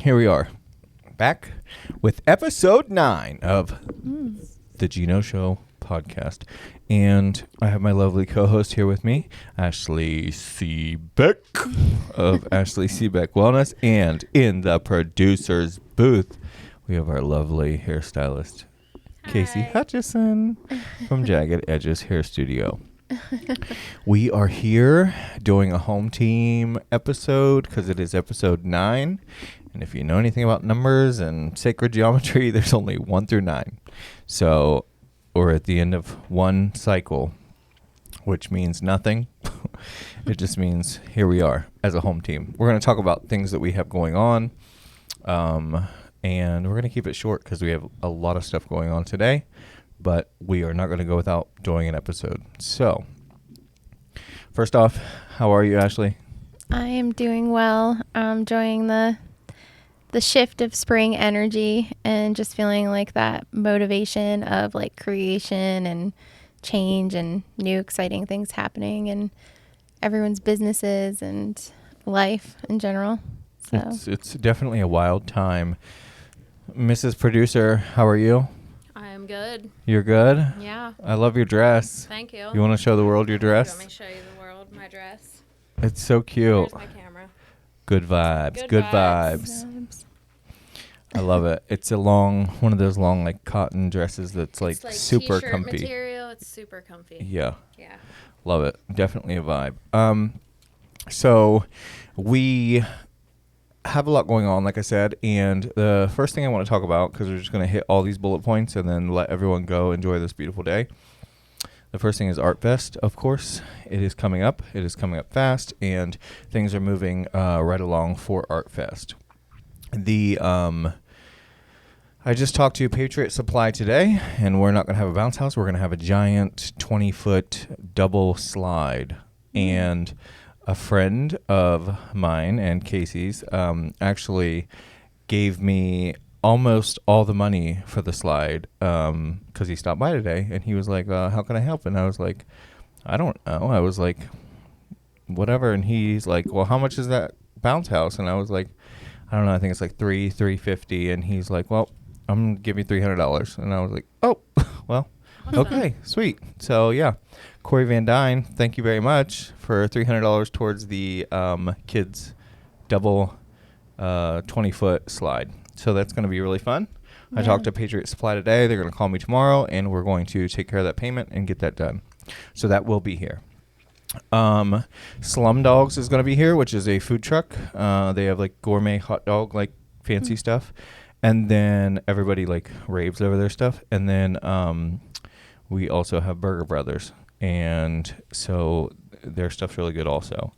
here we are, back with episode 9 of the Geno Show podcast. And I have my lovely co-host here with me, Ashley Seebeck of Ashley Seebeck Wellness. And in the producer's booth, we have our lovely hairstylist, Casey Hutchison from Jagged Edges Hair Studio. We are here doing a home team episode because it is episode 9. And if you know anything about numbers and sacred geometry, there's only 1 through 9. So we're at the end of one cycle, which means nothing. It just means here we are as a home team. We're going to talk about things that we have going on. And we're going to keep it short because we have a lot of stuff going on today. But we are not going to go without doing an episode. So, first off, how are you, Ashley? I am doing well. I'm enjoying the shift of spring energy and just feeling like that motivation of like creation and change and new exciting things happening in everyone's businesses and life in general. So It's definitely a wild time. Mrs. Producer, how are you? I'm good. You're good? Yeah. I love your dress. Thank you. You want to show the world your dress? You want me to show you the world my dress? It's so cute. There's my camera. Good vibes. Good vibes. vibes. I love it. It's one of those long like cotton dresses that's like, It's like super t-shirt comfy. material. It's super comfy. Yeah. Yeah. Love it. Definitely a vibe. So we have a lot going on, like I said, and the first thing I want to talk about, because we're just going to hit all these bullet points and then let everyone go enjoy this beautiful day. The first thing is Art Fest, of course. It is coming up. It is coming up fast, and things are moving right along for Art Fest. I just talked to Patriot Supply today, and we're not going to have a bounce house. We're going to have a giant 20-foot double slide. And a friend of mine and Casey's actually gave me almost all the money for the slide because he stopped by today, and he was like, how can I help? And I was like, I don't know. I was like, whatever. And he's like, well, how much is that bounce house? And I was like, I don't know. I think it's like $350. And he's like, well, I'm going to give you $300. And I was like, oh, well, okay, sweet. So, yeah, Corey Van Dyne, thank you very much for $300 towards the kids' double 20-foot slide. So that's going to be really fun. Yeah. I talked to Patriot Supply today. They're going to call me tomorrow, and we're going to take care of that payment and get that done. So that will be here. Slum Dogs is going to be here, which is a food truck. They have like gourmet hot dog, like fancy stuff. And then everybody like raves over their stuff. And then we also have Burger Brothers. And so their stuff's really good also.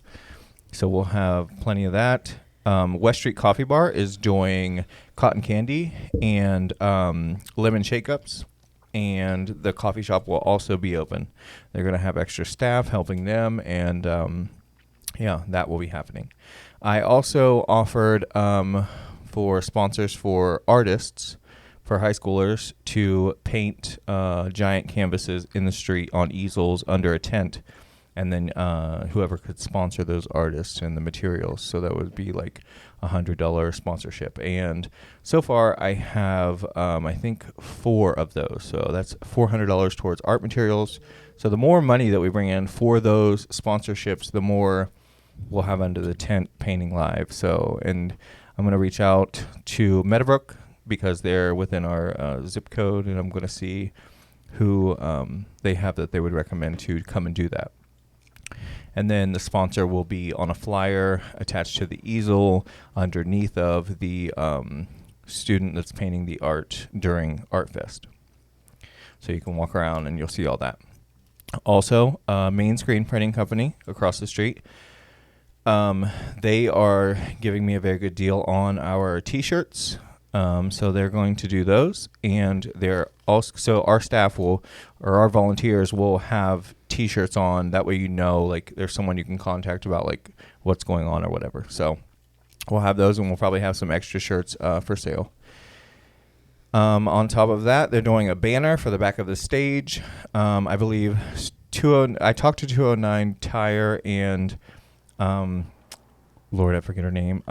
So we'll have plenty of that. West Street Coffee Bar is doing cotton candy and lemon shake-ups. And the coffee shop will also be open. They're going to have extra staff helping them. And, yeah, that will be happening. I also offered for sponsors for artists, for high schoolers, to paint giant canvases in the street on easels under a tent. And then whoever could sponsor those artists and the materials. So that would be like $100 sponsorship. And so far I have, I think, 4 of those. So that's $400 towards art materials. So the more money that we bring in for those sponsorships, the more we'll have under the tent painting live. So, and I'm going to reach out to Meadowbrook because they're within our zip code. And I'm going to see who they have that they would recommend to come and do that. And then the sponsor will be on a flyer attached to the easel underneath of the student that's painting the art during Art Fest. So you can walk around and you'll see all that. Also, Main Screen Printing Company across the street. They are giving me a very good deal on our T-shirts. So they're going to do those, and they're also, so our staff will, or our volunteers will have T-shirts on. That way, you know, like there's someone you can contact about like what's going on or whatever. So we'll have those, and we'll probably have some extra shirts for sale. On top of that, they're doing a banner for the back of the stage. I believe I talked to 209 Tire and Lord, I forget her name.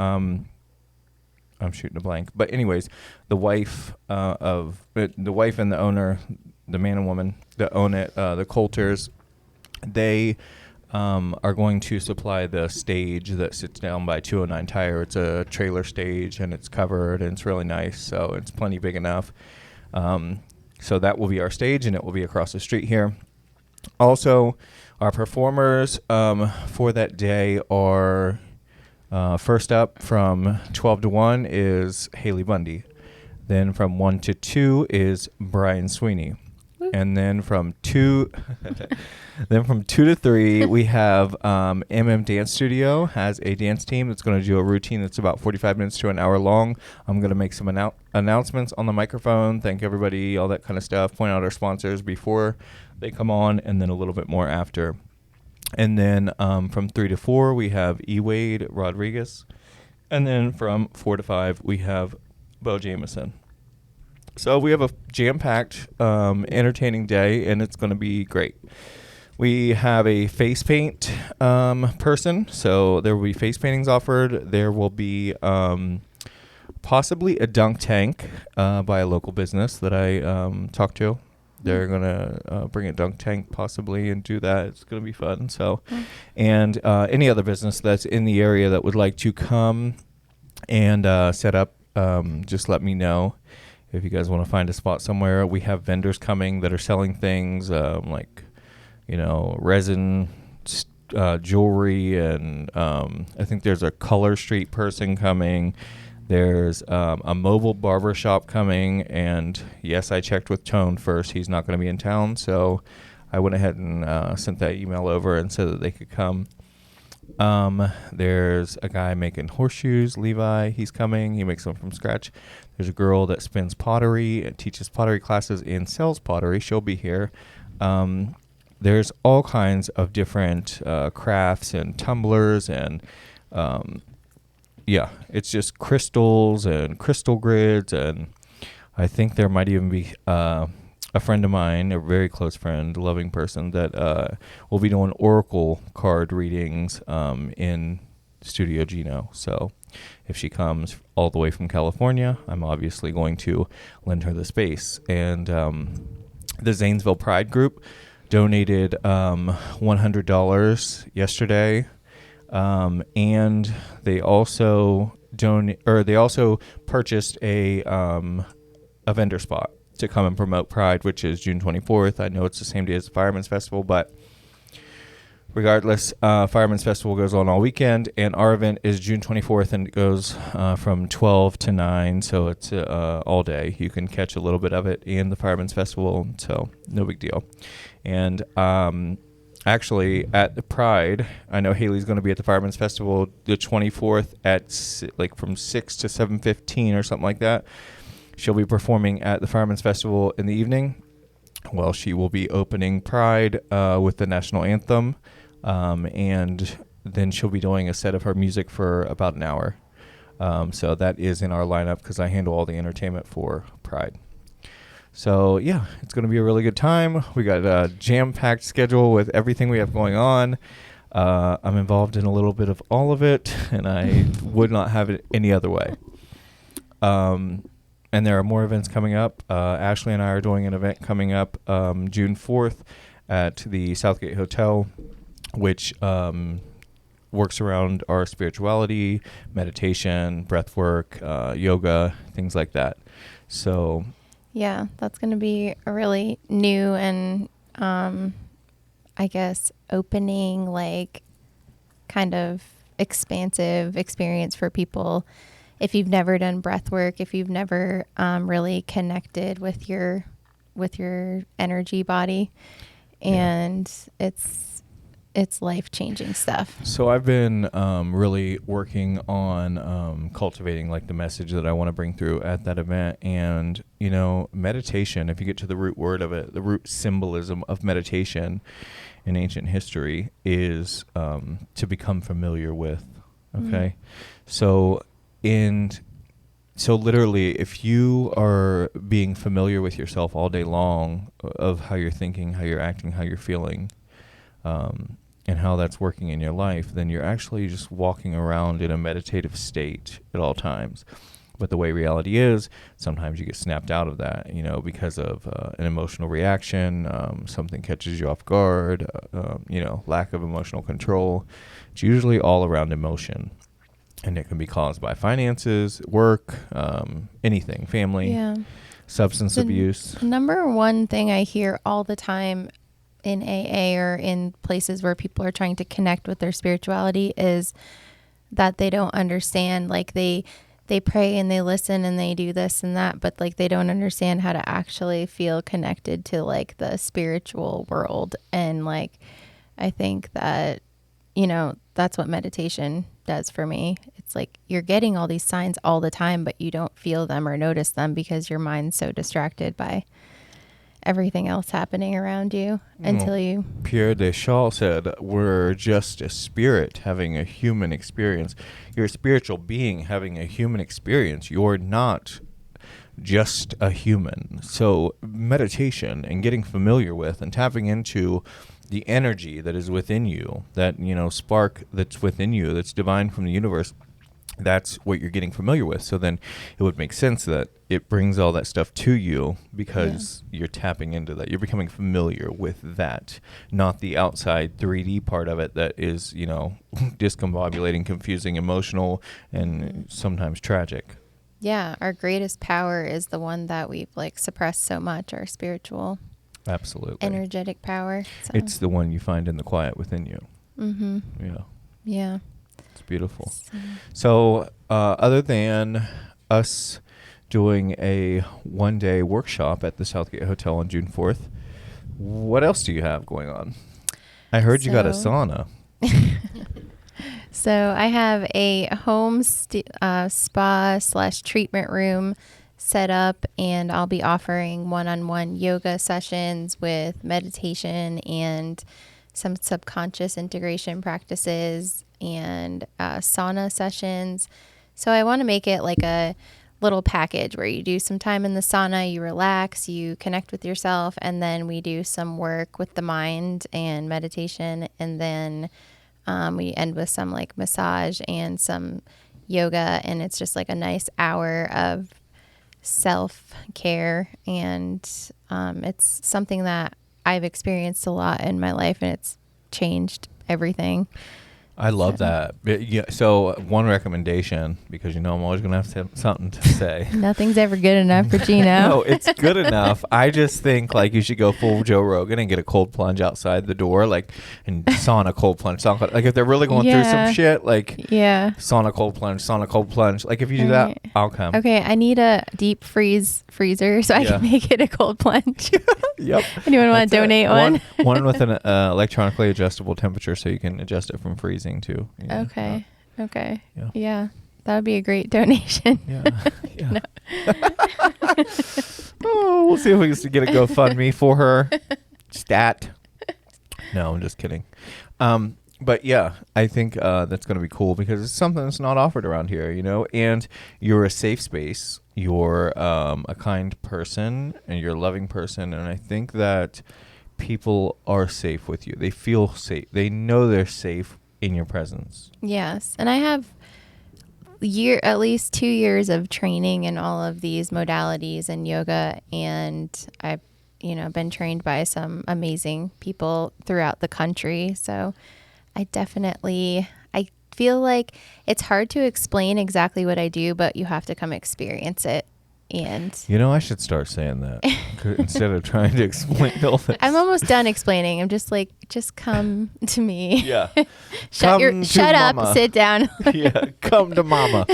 I'm shooting a blank. But anyways, the wife the wife and the owner, the man and woman that own it, the Coulters, they are going to supply the stage that sits down by 209 Tire. It's a trailer stage, and it's covered, and it's really nice, so it's plenty big enough. So that will be our stage, and it will be across the street here. Also, our performers for that day are, first up from 12 to 1 is Haley Bundy. Then from 1 to 2 is Brian Sweeney. And then from 2 to 3, we have Dance Studio has a dance team that's going to do a routine that's about 45 minutes to an hour long. I'm going to make some announcements on the microphone, thank everybody, all that kind of stuff, point out our sponsors before they come on, and then a little bit more after. And then from 3 to 4, we have Wade Rodriguez. And then from 4 to 5, we have Bo Jameson. So we have a jam-packed, entertaining day, and it's going to be great. We have a face paint person, so there will be face paintings offered. There will be possibly a dunk tank by a local business that I talked to. They're going to bring a dunk tank possibly and do that. It's going to be fun. So, and any other business that's in the area that would like to come and set up, just let me know. If you guys want to find a spot somewhere, we have vendors coming that are selling things like, resin, jewelry, and I think there's a Color Street person coming. There's a mobile barber shop coming, and yes, I checked with Tone first. He's not going to be in town, so I went ahead and sent that email over and said that they could come. There's a guy making horseshoes, Levi. He's coming. He makes them from scratch. There's a girl that spins pottery and teaches pottery classes and sells pottery. She'll be here. There's all kinds of different crafts and tumblers and it's just crystals and crystal grids, and I think there might even be a friend of mine, a very close friend, a loving person, that will be doing oracle card readings in Studio Geno. So if she comes all the way from California, I'm obviously going to lend her the space. And the Zanesville Pride Group donated $100 yesterday, and they also purchased a vendor spot to come and promote Pride, which is June 24th. I know it's the same day as the Fireman's Festival, but regardless, Fireman's Festival goes on all weekend, and our event is June 24th, and it goes from 12 to 9, so it's all day. You can catch a little bit of it in the Fireman's Festival, so no big deal. And actually, at the Pride, I know Haley's going to be at the Fireman's Festival the 24th at from 6 to 7:15 or something like that. She'll be performing at the Fireman's Festival in the evening. Well, she will be opening Pride with the national anthem, and then she'll be doing a set of her music for about an hour. So that is in our lineup because I handle all the entertainment for Pride. So, yeah, it's going to be a really good time. We got a jam-packed schedule with everything we have going on. I'm involved in a little bit of all of it, and I would not have it any other way. And there are more events coming up. Ashley and I are doing an event coming up June 4th at the Southgate Hotel, which works around our spirituality, meditation, breath work, yoga, things like that. So, yeah, that's going to be a really new and, I guess, opening, kind of expansive experience for people. If you've never done breath work, if you've never really connected with your energy body, and it's life-changing stuff. So I've been really working on cultivating the message that I want to bring through at that event. And, meditation, if you get to the root word of it, the root symbolism of meditation in ancient history is to become familiar with. Okay. So literally, if you are being familiar with yourself all day long of how you're thinking, how you're acting, how you're feeling, and how that's working in your life, then you're actually just walking around in a meditative state at all times. But the way reality is, sometimes you get snapped out of that, because of an emotional reaction, something catches you off guard, lack of emotional control. It's usually all around emotion. And it can be caused by finances, work, anything, family, substance abuse. The number one thing I hear all the time in AA or in places where people are trying to connect with their spirituality is that they don't understand, like they pray and they listen and they do this and that, but like they don't understand how to actually feel connected to like the spiritual world. And like, I think that, that's what meditation does for me. It's like you're getting all these signs all the time, but you don't feel them or notice them because your mind's so distracted by everything else happening around you until you... Pierre Deschamps said, we're just a spirit having a human experience. You're a spiritual being having a human experience. You're not just a human. So meditation and getting familiar with and tapping into the energy that is within you, that, spark that's within you, that's divine from the universe, that's what you're getting familiar with. So then it would make sense that it brings all that stuff to you because you're tapping into that. You're becoming familiar with that, not the outside 3D part of it that is, discombobulating, confusing, emotional, and sometimes tragic. Yeah, our greatest power is the one that we've like suppressed so much, our spiritual, absolutely energetic power. So. It's the one you find in the quiet within you. Mm-hmm. Yeah. It's beautiful. So other than us doing a one-day workshop at the Southgate Hotel on June 4th, what else do you have going on? I heard you got a sauna. So I have a home spa/treatment room set up, and I'll be offering one-on-one yoga sessions with meditation and some subconscious integration practices and sauna sessions. So I want to make it like a little package where you do some time in the sauna, you relax, you connect with yourself, and then we do some work with the mind and meditation, and then we end with some like massage and some yoga, and it's just like a nice hour of self-care, and it's something that I've experienced a lot in my life, and it's changed everything. I love that. Yeah. So one recommendation, because I'm always going to have something to say. Nothing's ever good enough for Geno. No, it's good enough. I just think like you should go full Joe Rogan and get a cold plunge outside the door, like, and sauna cold plunge. Like if they're really going through some shit, like sauna cold plunge. Like if you do that, I'll come. Okay, I need a deep freezer so I can make it a cold plunge. Yep. Anyone want to donate one? One with an electronically adjustable temperature so you can adjust it from freezing too. Okay. Yeah. That would be a great donation. Yeah. Oh, we'll see if we can get a GoFundMe for her. Stat. No, I'm just kidding. But yeah, I think that's going to be cool because it's something that's not offered around here, and you're a safe space. You're a kind person and you're a loving person. And I think that people are safe with you. They feel safe. They know they're safe in your presence. Yes. And I have at least 2 years of training in all of these modalities and yoga, and I've been trained by some amazing people throughout the country. So I feel like it's hard to explain exactly what I do, but you have to come experience it. And I should start saying that instead of trying to explain all this. I'm almost done explaining. I'm just like, just come to me. Yeah. Shut up, sit down. Yeah. Come to mama.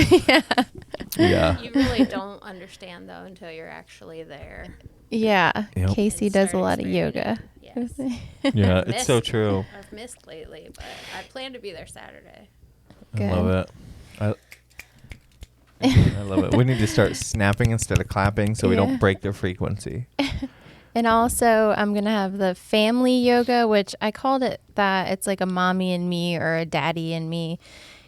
Yeah. You really don't understand though until you're actually there. Yeah. Yep. Casey does a lot of yoga. Yes. Yeah, it's so true. I've missed lately, but I plan to be there Saturday. Good. I love it. I love it. We need to start snapping instead of clapping so we don't break the frequency. And also, I'm going to have the family yoga, which I called it that. It's like a mommy and me or a daddy and me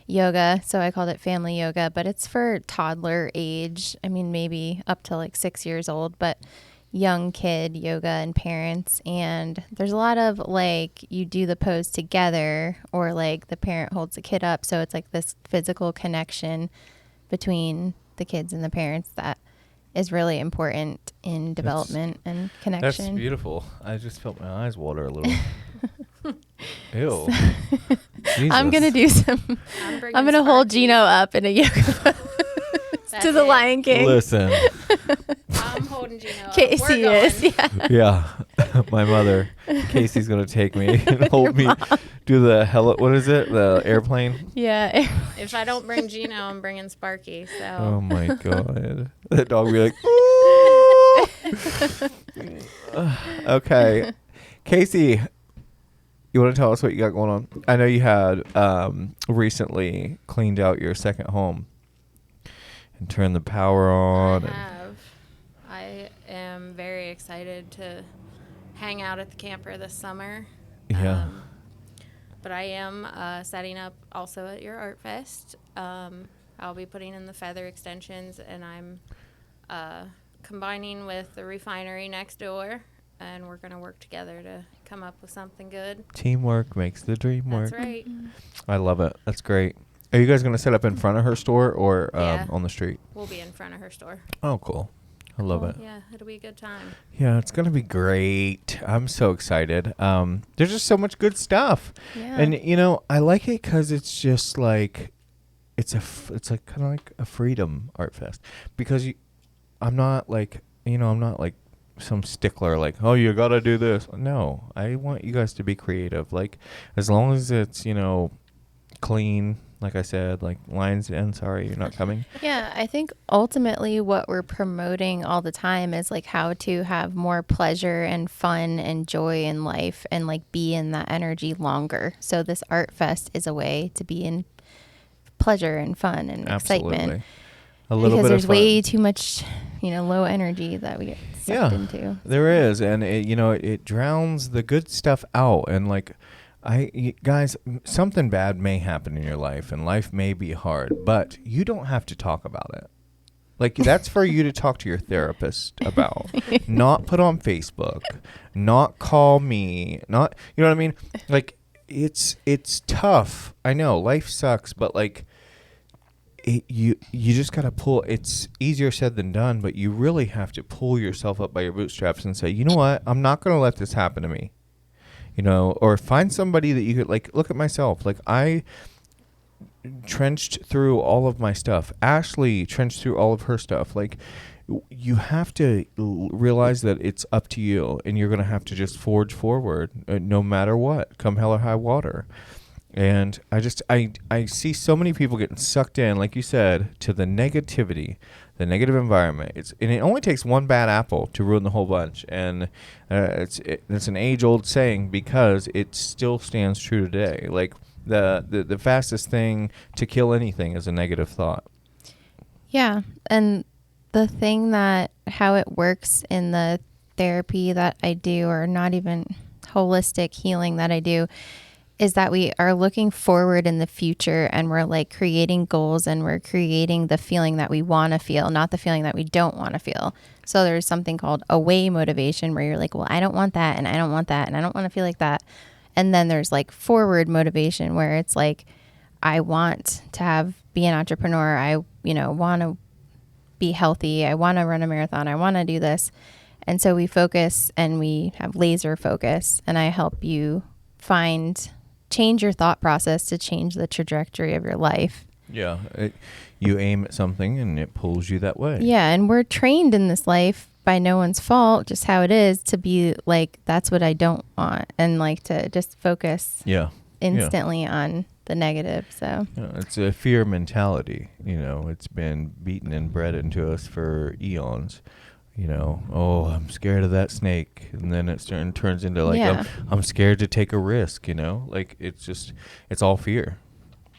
yoga. So I called it family yoga, but it's for toddler age. I mean, maybe up to like 6 years old, but young kid yoga and parents. And there's a lot of like you do the pose together or like the parent holds the kid up. So it's like this physical connection between the kids and the parents that is really important in development and connection. That's beautiful. I just felt my eyes water a little. Ew. I'm going to do some. I'm going to hold Geno up in a yoga pose to the Lion King. Listen. I'm holding Geno up. Casey is. Yeah. Yeah. My mother, Casey's going to take me and hold me. Do the what is it? The airplane? Yeah. If I don't bring Geno, I'm bringing Sparky. So. Oh my God. That dog will be like, okay. Casey, you want to tell us what you got going on? I know you had recently cleaned out your second home and turned the power on. I have. I am very excited to hang out at the camper this summer. Yeah. But I am setting up also at your art fest. I'll be putting in the feather extensions, and I'm combining with the refinery next door, and we're going to work together to come up with something good. Teamwork makes the dream work. That's right. I love it. That's great. Are you guys going to set up in front of her store or Yeah. on the street? We'll be in front of her store. Oh, cool. I love it. Yeah, it'll be a good time. Yeah, it's going to be great. I'm so excited. There's just so much good stuff. Yeah. And, you know, I like it because it's just like, it's like kind of like a freedom art fest. Because I'm not like some stickler like, oh, you got to do this. No, I want you guys to be creative. Like, as long as it's, clean, like I said, like lines and sorry, you're not coming. Yeah, I think ultimately what we're promoting all the time is like how to have more pleasure and fun and joy in life and like be in that energy longer. So this art fest is a way to be in pleasure and fun and excitement. A little because bit there's of fun. way too much, low energy that we get sucked into. There is, and it drowns the good stuff out. And like, guys, something bad may happen in your life, and life may be hard, but you don't have to talk about it. Like, that's for you to talk to your therapist about, not put on Facebook, not call me, not, you know what I mean? Like, it's tough. I know life sucks, but like, you just got to pull. It's easier said than done, but you really have to pull yourself up by your bootstraps and say, you know what? I'm not going to let this happen to me. Or find somebody that you could, like, look at myself. Like, I trenched through all of my stuff. Ashley trenched through all of her stuff. Like, you have to realize that it's up to you, and you're going to have to just forge forward no matter what, come hell or high water. And I see so many people getting sucked in, like you said, to the negativity, the negative environment. And it only takes one bad apple to ruin the whole bunch. And it's an age-old saying because it still stands true today. Like the fastest thing to kill anything is a negative thought. Yeah, and the thing that how it works in the therapy that I do, or not even holistic healing that I do, is that we are looking forward in the future, and we're like creating goals, and we're creating the feeling that we want to feel, not the feeling that we don't want to feel. So there's something called away motivation where you're like, well, I don't want that, and I don't want that, and I don't want to feel like that. And then there's like forward motivation where it's like, I want to be an entrepreneur. I, want to be healthy. I want to run a marathon. I want to do this. And so we focus and we have laser focus, and I help you change your thought process to change the trajectory of your life. Yeah. You aim at something and it pulls you that way. Yeah. And we're trained in this life by no one's fault, just how it is, to be like, that's what I don't want. And like to just focus instantly on the negative. So it's a fear mentality. It's been beaten and bred into us for eons. Oh, I'm scared of that snake. And then it turns into like, I'm scared to take a risk, like it's all fear.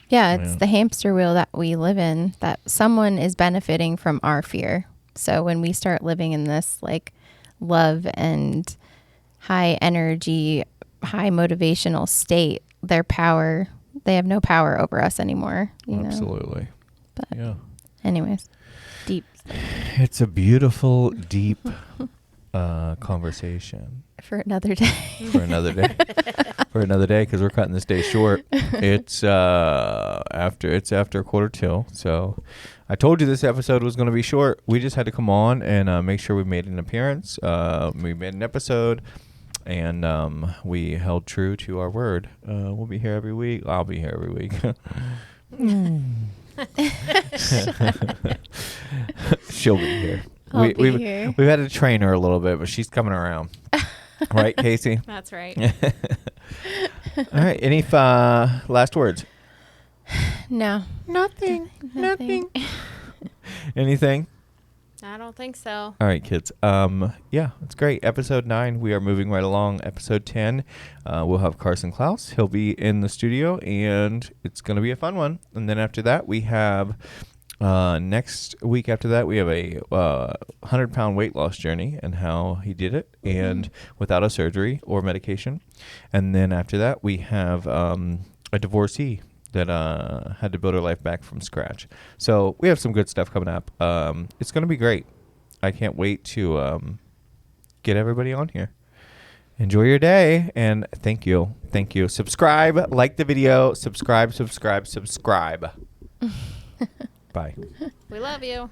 Yeah, it's the hamster wheel that we live in, that someone is benefiting from our fear. So when we start living in this like love and high energy, high motivational state, they have no power over us anymore. Absolutely. But anyways, deep. It's a beautiful, deep conversation For another day. for another day. For another day, because we're cutting this day short. It's after 1:45. So I told you this episode was going to be short. We just had to come on and make sure we made an appearance. We made an episode, and we held true to our word. We'll be here every week. I'll be here every week. She'll be here. I'll be here. We've had to train her a little bit, but she's coming around. Right, Casey? That's right. All right. Any last words? No. Nothing. Nothing. Anything? I don't think so. All right, kids. Yeah, it's great. Episode 9, we are moving right along. Episode 10, we'll have Carson Klaus. He'll be in the studio, and it's going to be a fun one. And then after that, we have next week after that, we have a 100-pound weight loss journey and how he did it, and without a surgery or medication. And then after that, we have a divorcee that had to build her life back from scratch. So we have some good stuff coming up. It's going to be great. I can't wait to get everybody on here. Enjoy your day, and thank you. Thank you. Subscribe, like the video, subscribe. Bye. We love you.